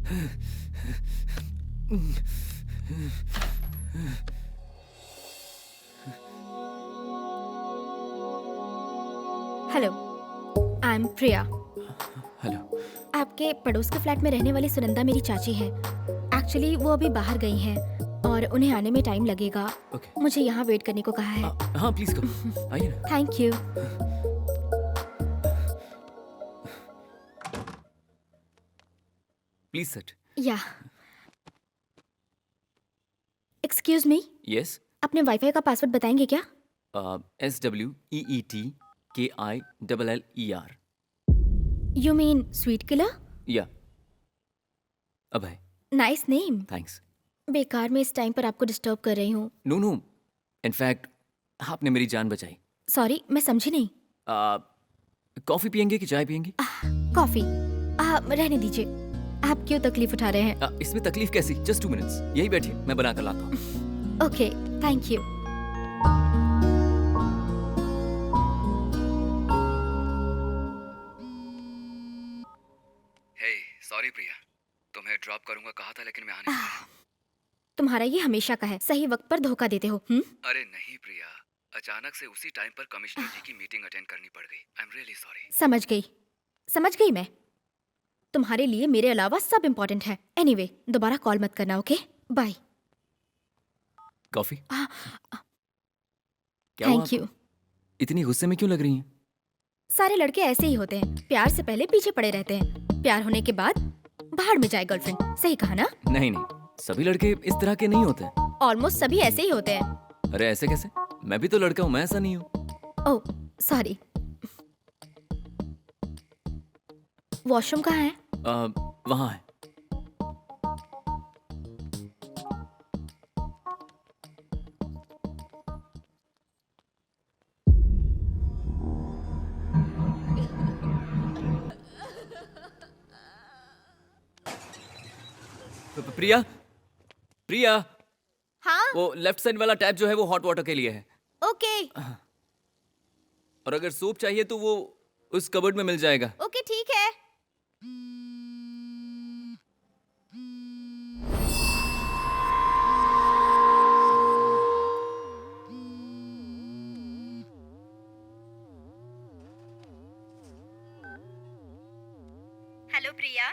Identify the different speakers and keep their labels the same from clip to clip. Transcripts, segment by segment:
Speaker 1: Hello, I am Priya.
Speaker 2: Hello.
Speaker 1: आपके पड़ोस के फ्लैट में रहने वाली सुनंदा मेरी चाची है। एक्चुअली वो अभी बाहर गई हैं और उन्हें आने में टाइम लगेगा।
Speaker 2: ओके।
Speaker 1: मुझे यहाँ वेट करने को कहा है।
Speaker 2: हाँ प्लीज करो, आइए ना।
Speaker 1: Thank you.
Speaker 2: Please sit.
Speaker 1: या एक्सक्यूज मी,
Speaker 2: यस।
Speaker 1: अपने वाईफाई का पासवर्ड बताएंगे क्या?
Speaker 2: SWEETKILLER।
Speaker 1: You mean sweet killer?
Speaker 2: या अभय।
Speaker 1: Nice name.
Speaker 2: थैंक्स।
Speaker 1: बेकार में इस टाइम पर आपको डिस्टर्ब कर रही हूँ।
Speaker 2: नो नो, इनफैक्ट आपने मेरी जान बचाई।
Speaker 1: सॉरी, मैं समझी नहीं।
Speaker 2: कॉफी पियेंगे कि चाय पियेंगे?
Speaker 1: कॉफी। रहने दीजिए, आप क्यों तकलीफ उठा रहे हैं?
Speaker 2: इसमें तकलीफ कैसी? जस्ट 2 मिनट्स, यही बैठिए, मैं बना कर लाता हूँ।
Speaker 1: Okay, thank you.
Speaker 3: Hey sorry Priya, तुम्हें ड्रॉप करूंगा कहा था लेकिन मैं आ नहीं पाया।
Speaker 1: तुम्हारा ये हमेशा का है, सही वक्त पर धोखा देते हो।
Speaker 3: अरे नहीं प्रिया, अचानक से उसी टाइम पर कमिश्नर जी की मीटिंग अटेंड करनी पड़ गई। I am really sorry.
Speaker 1: समझ गई मैं। तुम्हारे लिए मेरे अलावा सब इम्पोर्टेंट है। एनीवे, दोबारा कॉल मत करना, ओके? बाय।
Speaker 2: कॉफी? क्या हुआ
Speaker 1: थैंक यू।
Speaker 2: आपको? इतनी गुस्से में क्यों लग रही हैं?
Speaker 1: सारे लड़के ऐसे ही होते हैं, प्यार से पहले पीछे पड़े रहते हैं, प्यार होने के बाद भाड़ में जाए गर्लफ्रेंड। सही कहा ना?
Speaker 2: नहीं नहीं, सभी लड़के इस तरह के नहीं होते।
Speaker 1: ऑलमोस्ट सभी ऐसे ही होते हैं।
Speaker 2: अरे ऐसे कैसे? मैं भी तो लड़का हूँ, मैं ऐसा नहीं हूँ।
Speaker 1: Oh sorry. वॉशरूम कहाँ है?
Speaker 2: वहाँ है। प्रिया, प्रिया,
Speaker 1: हाँ।
Speaker 2: वो लेफ्ट साइड वाला टैप जो है वो हॉट वाटर के लिए है।
Speaker 1: ओके
Speaker 2: और अगर सूप चाहिए तो वो उस कबर्ड में मिल जाएगा।
Speaker 1: ओके, ठीक है। हेलो प्रिया।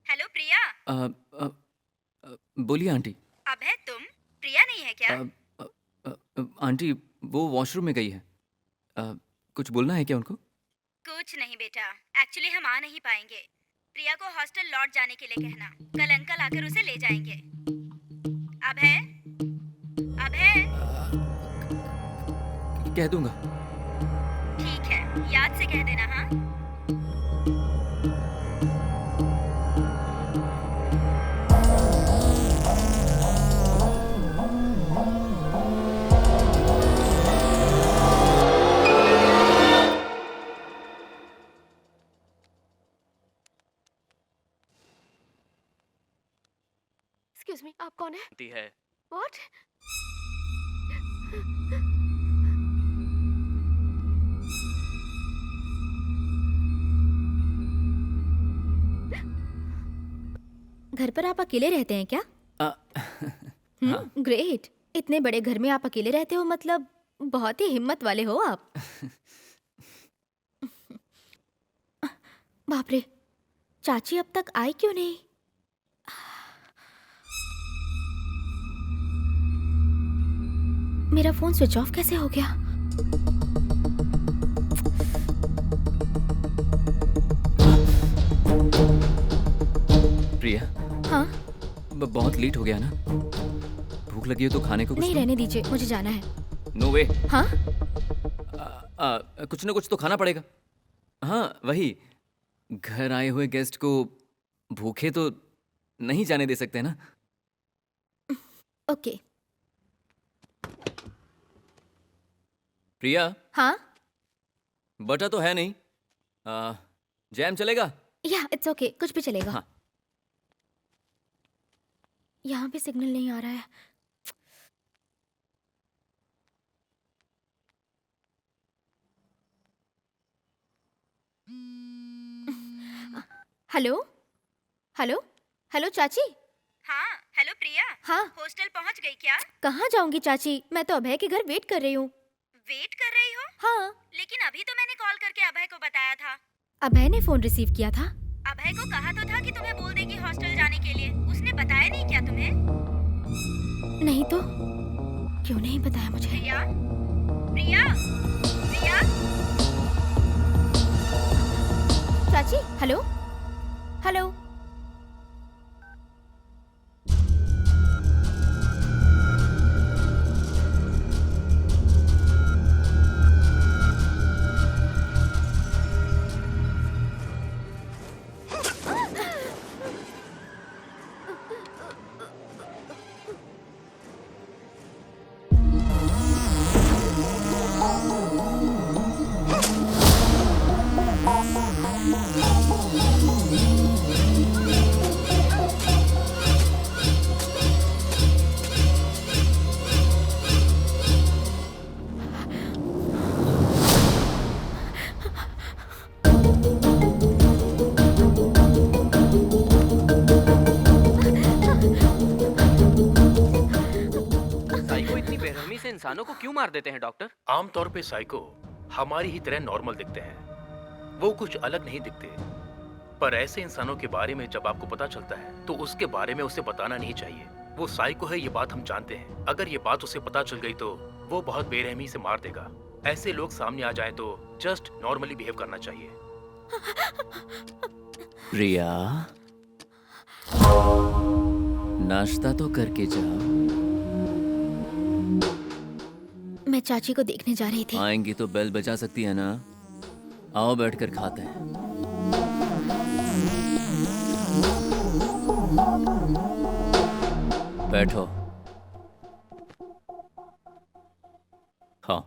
Speaker 1: हेलो प्रिया।
Speaker 2: बोलिए आंटी।
Speaker 1: अब है तुम? प्रिया नहीं है क्या?
Speaker 2: आंटी वो वॉशरूम में गई है। कुछ बोलना है क्या उनको?
Speaker 1: कुछ नहीं बेटा, एक्चुअली हम आ नहीं पाएंगे। प्रिया को हॉस्टल लौट जाने के लिए कहना, कल अंकल आकर उसे ले जाएंगे। अब है? अब है?
Speaker 2: कह दूंगा।
Speaker 1: ठीक है, याद से कह देना। हाँ। एक्सक्यूज मी, आप कौन है?
Speaker 2: है।
Speaker 1: व्हाट? घर पर आप अकेले रहते हैं क्या?
Speaker 2: हाँ।
Speaker 1: ग्रेट। इतने बड़े घर में आप अकेले रहते हो, मतलब बहुत ही हिम्मत वाले हो आप। बाप रे, चाची अब तक आई क्यों नहीं? मेरा फोन स्विच ऑफ कैसे हो गया?
Speaker 2: प्रिया,
Speaker 1: हाँ?
Speaker 2: बहुत लेट हो गया ना? भूख लगी हो तो खाने को कुछ
Speaker 1: नहीं,
Speaker 2: दो।
Speaker 1: रहने दीजिए, मुझे जाना है।
Speaker 2: नो वे।
Speaker 1: हाँ?
Speaker 2: कुछ ना कुछ तो खाना पड़ेगा। हाँ वही, घर आए हुए गेस्ट को भूखे तो नहीं जाने दे सकते ना।
Speaker 1: ओके।
Speaker 2: प्रिया,
Speaker 1: हाँ?
Speaker 2: बटर तो है नहीं। जैम चलेगा?
Speaker 1: या इट्स ओके, कुछ भी चलेगा।
Speaker 2: हाँ।
Speaker 1: यहाँ भी सिग्नल नहीं आ रहा है। हेलो?
Speaker 4: हेलो हेलो चाची।
Speaker 1: हाँ हेलो प्रिया,
Speaker 4: हाँ,
Speaker 1: हॉस्टल पहुंच गई क्या?
Speaker 4: कहाँ जाऊंगी चाची, मैं तो अभय के घर वेट कर रही हूँ।
Speaker 1: वेट कर रही हो?
Speaker 4: हाँ,
Speaker 1: लेकिन अभी तो मैंने कॉल करके अभय को बताया था।
Speaker 4: अभय ने फोन रिसीव किया था।
Speaker 1: अभय को कहा तो था कि तुम्हें बोल देगी हॉस्टल जाने के लिए। उसने बताया नहीं क्या तुम्हें?
Speaker 4: नहीं तो क्यों नहीं बताया मुझे?
Speaker 1: प्रिया, प्रिया, प्रिया।
Speaker 4: चाची हेलो हेलो।
Speaker 5: साइको इतनी बेरहमी से इंसानों को क्यों मार देते हैं डॉक्टर?
Speaker 6: आमतौर पे साइको हमारी ही तरह नॉर्मल दिखते हैं, वो कुछ अलग नहीं दिखते। पर ऐसे इंसानों के बारे में जब आपको पता चलता है तो उसके बारे में उसे बताना नहीं चाहिए। वो साइको है, ये बात हम जानते हैं। अगर ये बात उसे पता चल गई तो वो बहुत बेरहमी से मार देगा। ऐसे लोग सामने आ जाएं तो जस्ट नॉर्मली बिहेव करना चाहिए।
Speaker 2: प्रिया, नाश्ता तो करके जाओ।
Speaker 4: मैं चाची को देखने जा रही थी।
Speaker 2: आएंगी तो बेल बजा सकती है ना? आओ बैठकर खाते हैं। बैठो, खाओ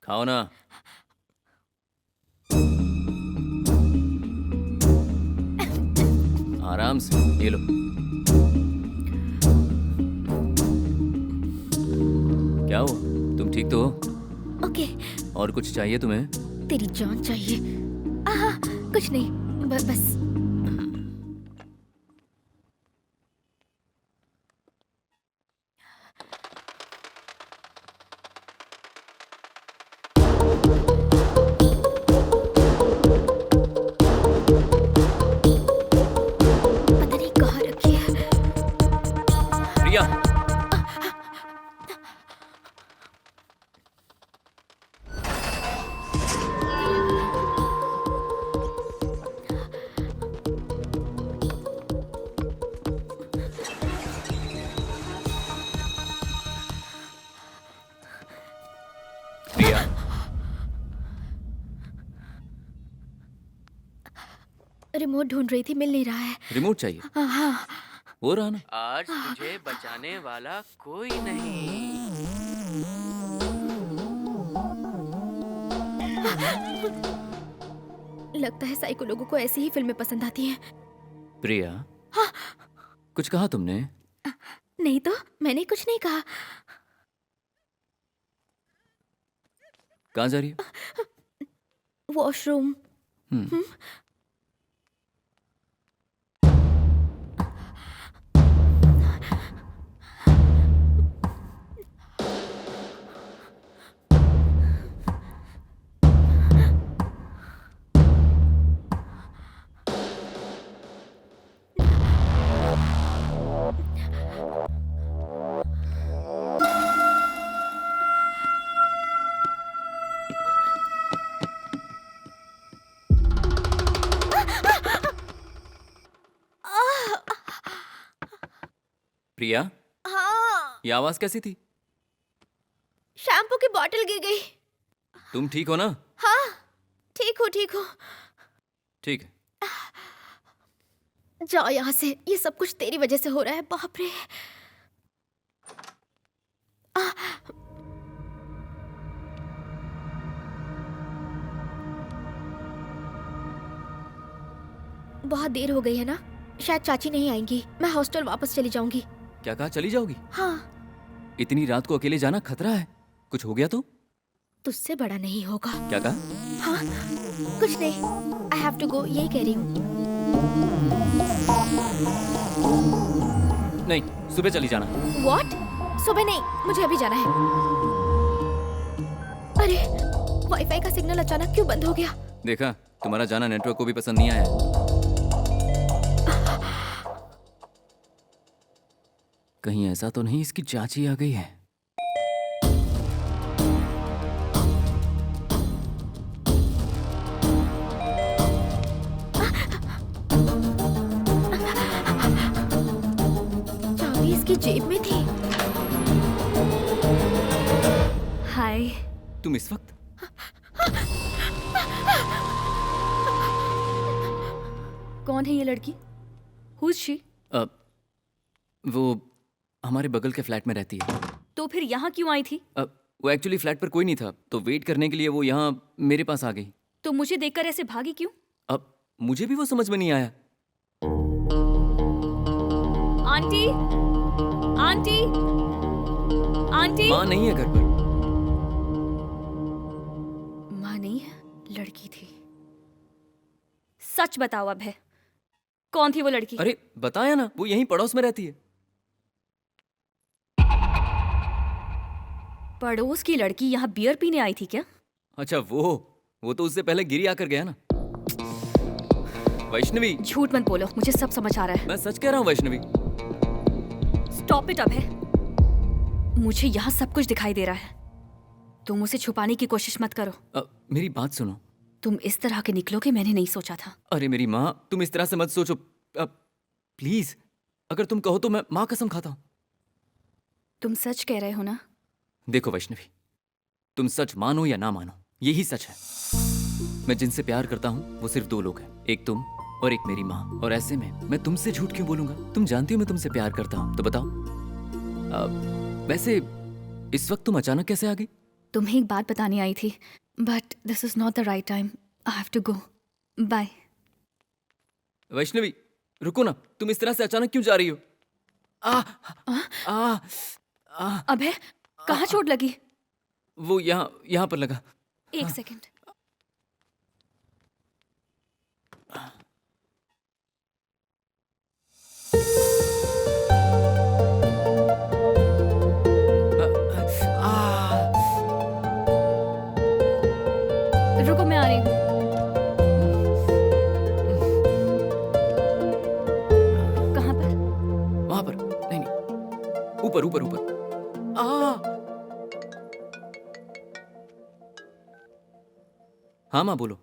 Speaker 2: खाओ ना। आराम से, ये लो। क्या हो, तुम ठीक तो हो?
Speaker 4: ओके,
Speaker 2: और कुछ चाहिए तुम्हें?
Speaker 4: तेरी जान चाहिए। आहा, कुछ नहीं, बस। पता नहीं कहाँ रखी है।
Speaker 2: प्रिया, प्रिया,
Speaker 4: रिमोट ढूंढ रही थी, मिल नहीं रहा है।
Speaker 2: रिमोट चाहिए?
Speaker 4: हाँ,
Speaker 2: वो रहा ना।
Speaker 5: आज तुझे बचाने वाला कोई नहीं।
Speaker 4: लगता है साइको लोगों को ऐसी ही फिल्में पसंद आती हैं।
Speaker 2: प्रिया, कुछ कहा तुमने?
Speaker 4: नहीं तो मैंने कुछ नहीं कहा।
Speaker 2: कहाँ जा रही हो?
Speaker 4: वॉशरूम।
Speaker 2: हम्म, प्रिया,
Speaker 4: हाँ,
Speaker 2: ये आवाज कैसी थी?
Speaker 4: शैम्पू की बोतल गिर गई।
Speaker 2: तुम ठीक हो ना?
Speaker 4: हाँ, ठीक हूँ, ठीक हूँ।
Speaker 2: ठीक है।
Speaker 4: जाओ यहाँ से, ये सब कुछ तेरी वजह से हो रहा है। बाप रे। बहुत देर हो गई है ना, शायद चाची नहीं आएंगी। मैं हॉस्टल वापस चली जाऊंगी।
Speaker 2: क्या कहा, चली जाओगी?
Speaker 4: हाँ,
Speaker 2: इतनी रात को अकेले जाना खतरा है। कुछ हो गया तो?
Speaker 4: तुझसे बड़ा नहीं होगा।
Speaker 2: क्या कहा?
Speaker 4: हाँ, कुछ नहीं। आई हैव टू गो, यही कह रही हूँ।
Speaker 2: नहीं, सुबह चली जाना।
Speaker 4: व्हाट? सुबह नहीं, मुझे अभी जाना है। अरे, वाईफाई का सिग्नल अचानक क्यों बंद हो गया?
Speaker 2: देखा, तुम्हारा जाना नेटवर्क को भी पसंद नहीं आया। कहीं ऐसा तो नहीं इसकी चाची आ गई है?
Speaker 4: चाबी इसकी जेब में थी।
Speaker 7: हाय।
Speaker 2: तुम इस वक्त?
Speaker 7: कौन है ये लड़की? Who is she?
Speaker 2: वो हमारे बगल के फ्लैट में रहती है।
Speaker 7: तो फिर यहाँ क्यों आई थी?
Speaker 2: वो एक्चुअली फ्लैट पर कोई नहीं था, तो वेट करने के लिए वो यहाँ मेरे पास आ गई।
Speaker 7: तो मुझे देखकर ऐसे भागी क्यों?
Speaker 2: अब मुझे भी वो समझ में नहीं आया।
Speaker 7: Aunty, aunty, aunty.
Speaker 2: माँ नहीं है घर पर।
Speaker 7: माँ नहीं है, लड़की थी। सच बताओ अब है, कौन थी वो लड़की?
Speaker 2: अरे बताया ना, वो यहीं पड़ोस में रहती है।
Speaker 7: पड़ोस की लड़की यहाँ बियर पीने आई थी क्या?
Speaker 2: अच्छा वो तो उससे पहले गिरी आकर गया ना। वैष्णवी,
Speaker 7: झूठ मत बोलो, मुझे सब समझ आ रहा है।
Speaker 2: मैं सच कह रहा हूँ वैष्णवी।
Speaker 7: स्टॉप इट अब है। मुझे यहाँ सब कुछ दिखाई दे रहा है। तुम उसे छुपाने की कोशिश मत करो।
Speaker 2: मेरी बात सुनो।
Speaker 7: तुम इस तरह के निकलोगे मैंने नहीं सोचा था।
Speaker 2: अरे मेरी माँ, तुम इस तरह से मत सोचो। प्लीज, अगर तुम कहो तो मैं माँ कसम खाता हूँ।
Speaker 7: तुम सच कह रहे हो ना?
Speaker 2: देखो वैष्णवी, तुम सच मानो या ना मानो, यही सच है। मैं जिनसे प्यार करता हूँ वो सिर्फ दो लोग हैं, एक तुम और एक मेरी माँ। और ऐसे में मैं तुमसे झूठ क्यों बोलूंगा? तुम जानती हो मैं तुमसे प्यार करता हूँ, तो बताओ। वैसे इस वक्त तुम अचानक कैसे आ गई?
Speaker 7: तुम्हें एक बात बताने आई थी, but this is not the right time. I have to go. Bye.
Speaker 2: Vaishnavi रुको ना, तुम इस तरह से अचानक क्यों जा रही हो?
Speaker 7: अबे, कहाँ चोट लगी?
Speaker 2: वो यहाँ पर लगा।
Speaker 7: एक सेकंड। रुको, मैं आ रही हूँ। कहाँ पर?
Speaker 2: वहां पर नहीं, ऊपर ऊपर ऊपर। हाँ माँ बोलो,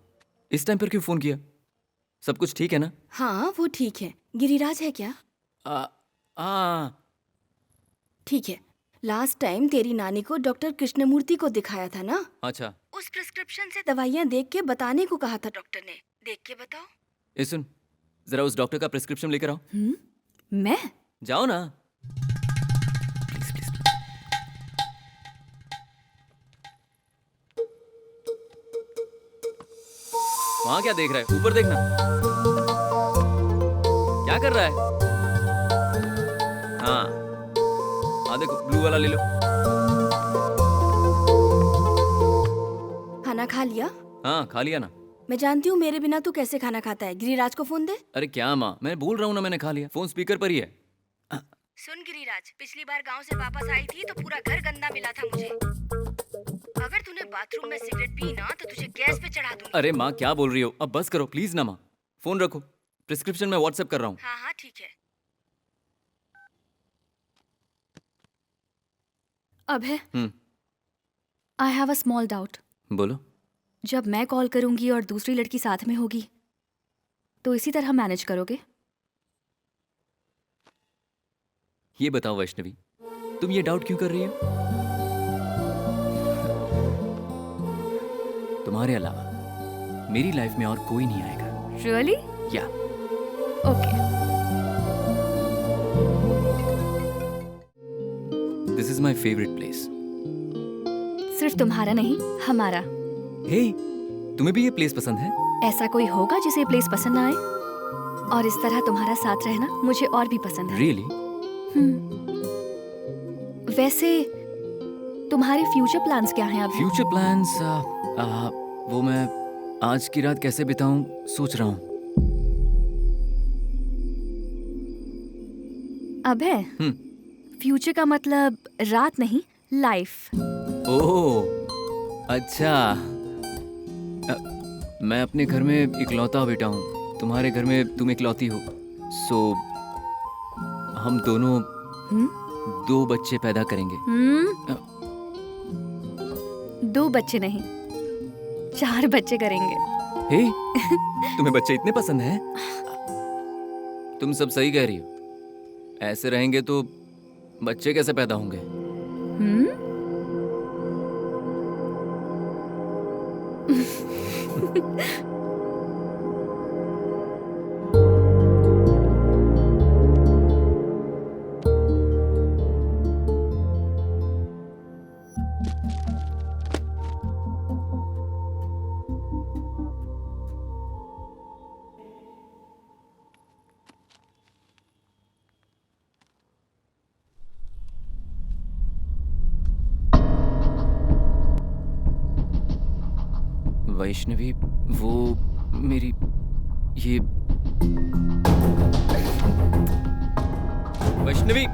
Speaker 2: इस टाइम पर क्यों फोन किया? सब कुछ ठीक है ना?
Speaker 8: हाँ वो ठीक है। गिरिराज है क्या? ठीक है। लास्ट टाइम तेरी नानी को डॉक्टर कृष्णमूर्ति को दिखाया था ना?
Speaker 2: अच्छा।
Speaker 8: उस प्रिस्क्रिप्शन से दवाइयाँ देख के बताने को कहा था डॉक्टर ने। देख के बताओ।
Speaker 2: ए सुन, जरा उस डॉक्टर का प्रिस्क्रिप्शन लेकर आओ।
Speaker 7: मैं?
Speaker 2: जाओ ना। Please please. वहां क्या देख रहा है? ऊपर देखना। क्या कर रहा है? हाँ देखो, ब्लू वाला ले लो।
Speaker 8: खाना खा लिया?
Speaker 2: हाँ खा लिया ना।
Speaker 8: मैं जानती हूँ मेरे बिना तू कैसे खाना खाता है। गिरिराज को फोन दे।
Speaker 2: अरे क्या माँ, मैं बोल रहा हूँ ना, मैंने खा लिया। फोन स्पीकर पर ही है।
Speaker 1: सुन गिरिराज, पिछली बार गांव से वापस आई थी तो पूरा घर गंदा मिला था मुझे। अगर तूने बाथरूम में सिगरेट पी ना तो तुझे गैस पे चढ़ा दूंगी।
Speaker 2: अरे माँ क्या बोल रही हो? अब बस करो प्लीज ना माँ। फोन रखो, प्रिस्क्रिप्शन में व्हाट्सएप कर रहा हूँ।
Speaker 1: हाँ ठीक है।
Speaker 7: Abhay, I have a small doubt.
Speaker 2: बोलो।
Speaker 7: जब मैं कॉल करूंगी और दूसरी लड़की साथ में होगी तो इसी तरह मैनेज करोगे?
Speaker 2: ये बताओ वैष्णवी, तुम ये डाउट क्यों कर रही हो? तुम्हारे अलावा मेरी लाइफ में और कोई नहीं आएगा।
Speaker 7: रियली?
Speaker 2: या
Speaker 7: okay.
Speaker 2: This is my favourite place.
Speaker 7: सिर्फ तुम्हारा नहीं, हमारा।
Speaker 2: हे, तुम्हें भी ये प्लेस पसंद है?
Speaker 7: ऐसा कोई होगा जिसे ये प्लेस पसंद ना आए? और इस तरह तुम्हारा साथ रहना मुझे और भी पसंद है।
Speaker 2: रियली?
Speaker 7: वैसे तुम्हारे फ्यूचर प्लान्स क्या हैं अभी?
Speaker 2: फ्यूचर प्लान्स वो मैं आज की रात कैसे बिताऊं सोच रहा हूँ।
Speaker 7: अभय, फ्यूचर का मतलब रात नहीं, लाइफ।
Speaker 2: ओह अच्छा। मैं अपने घर में इकलौता बेटा हूँ, तुम्हारे घर में तुम इकलौती हो। सो हम दोनों 2 बच्चे पैदा करेंगे।
Speaker 7: 2 बच्चे नहीं, 4 बच्चे करेंगे।
Speaker 2: हे, तुम्हें बच्चे इतने पसंद हैं? तुम सब सही कह रही हो। ऐसे रहेंगे तो बच्चे कैसे पैदा होंगे? वैष्णवी, वो मेरी ये वैष्णवी,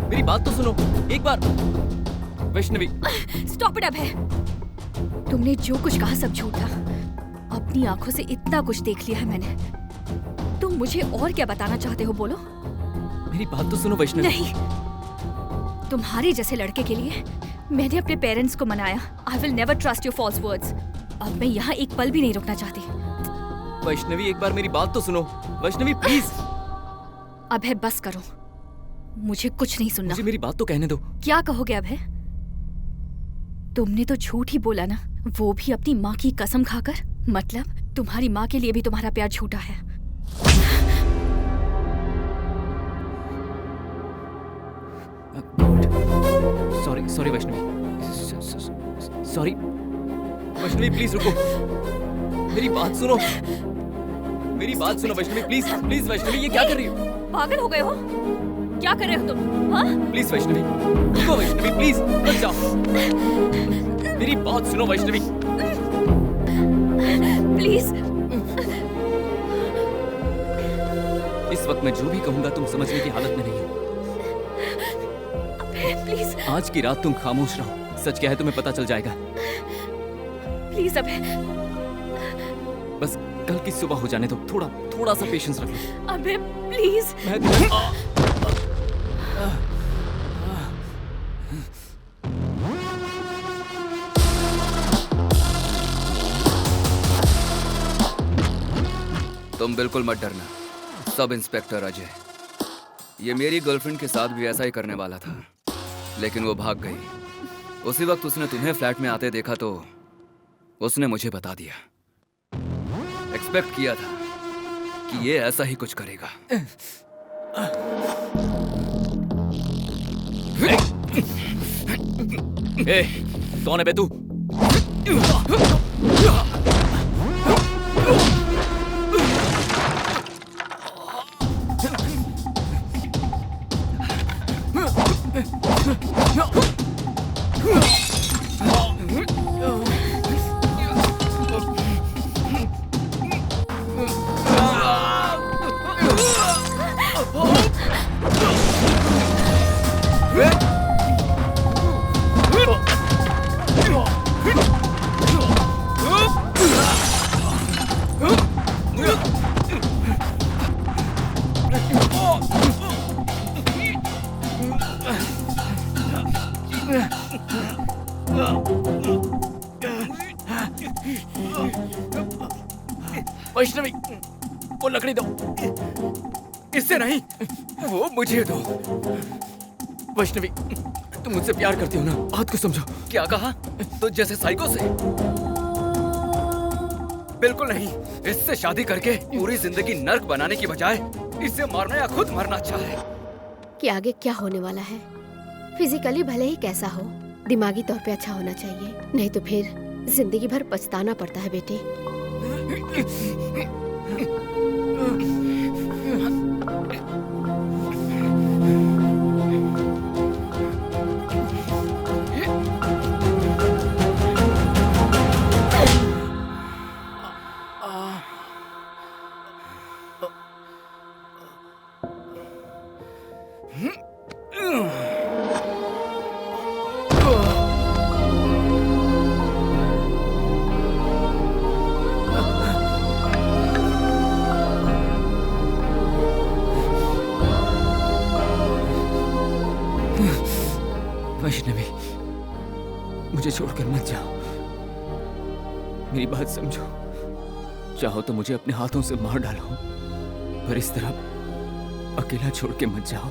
Speaker 2: मेरी बात तो सुनो एक बार। वैष्णवी,
Speaker 7: स्टॉप इट अभय। तुमने जो कुछ कहा सब झूठा। अपनी आंखों से इतना कुछ देख लिया है मैंने। तुम मुझे और क्या बताना चाहते हो, बोलो।
Speaker 2: मेरी बात तो सुनो वैष्णवी।
Speaker 7: नहीं, तुम्हारे जैसे लड़के के लिए मैंने अपने पेरेंट्स को मनाया। I will never trust your false words. अब मैं यहाँ एक पल भी नहीं रुकना चाहती।
Speaker 2: वैष्णवी, एक बार मेरी बात तो सुनो। वैष्णवी प्लीज।
Speaker 7: अभय बस करो, मुझे कुछ नहीं सुनना।
Speaker 2: मुझे मेरी बात तो कहने दो।
Speaker 7: क्या कहोगे अभय? तुमने तो झूठ ही बोला ना, वो भी अपनी माँ की कसम खाकर। मतलब तुम्हारी माँ के लिए भी तुम्हारा प्यार झूठा है।
Speaker 2: Sorry sorry Vaishnavi, sorry Vaishnavi, please रुको। मेरी बात सुनो, मेरी बात सुनो वैष्णवी, प्लीज प्लीज। वैष्णवी, ये क्या कर रही हो?
Speaker 7: पागल हो गए हो? क्या कर रहे हो तुम? हाँ?
Speaker 2: प्लीज वैष्णवी, रुको वैष्णवी, प्लीज मत जाओ। मेरी बात सुनो वैष्णवी,
Speaker 7: प्लीज।
Speaker 2: इस वक्त मैं जो भी कहूंगा तुम समझने की हालत में नहीं हो।
Speaker 7: प्लीज
Speaker 2: आज की रात तुम खामोश रहो। सच क्या है तुम्हें पता चल जाएगा।
Speaker 7: प्लीज अभय।
Speaker 2: बस कल की सुबह हो जाने दो। थोड़ा सा पेशेंस रखो।
Speaker 7: अबे प्लीज।
Speaker 2: मैं तुम्हें
Speaker 3: तुम बिल्कुल मत डरना, सब इंस्पेक्टर अजय। ये मेरी गर्लफ्रेंड के साथ भी ऐसा ही करने वाला था, लेकिन वो भाग गई। उसी वक्त उसने तुम्हें फ्लैट में आते देखा तो उसने मुझे बता दिया। एक्सपेक्ट किया था कि ये ऐसा ही कुछ करेगा।
Speaker 2: ए, कौन है बे तू? वैष्णवी, वो लकड़ी दो। इससे नहीं, वो मुझे दो। वैष्णवी, तुम मुझसे प्यार करती हो ना? बात को समझो।
Speaker 3: क्या कहा? तो जैसे साइको से? बिल्कुल नहीं। इससे शादी करके पूरी जिंदगी नर्क बनाने की बजाय इसे मारना या खुद मरना अच्छा है।
Speaker 4: कि आगे क्या होने वाला है। फिजिकली भले ही कैसा हो, दिमागी तौर पे अच्छा होना चाहिए, नहीं तो फिर जिंदगी भर पछताना पड़ता है बेटे।
Speaker 2: वैष्णवी, मुझे छोड़कर मत जाओ। मेरी बात समझो। चाहो तो मुझे अपने हाथों से मार डालो, पर इस तरह अकेला छोड़ के मत जाओ।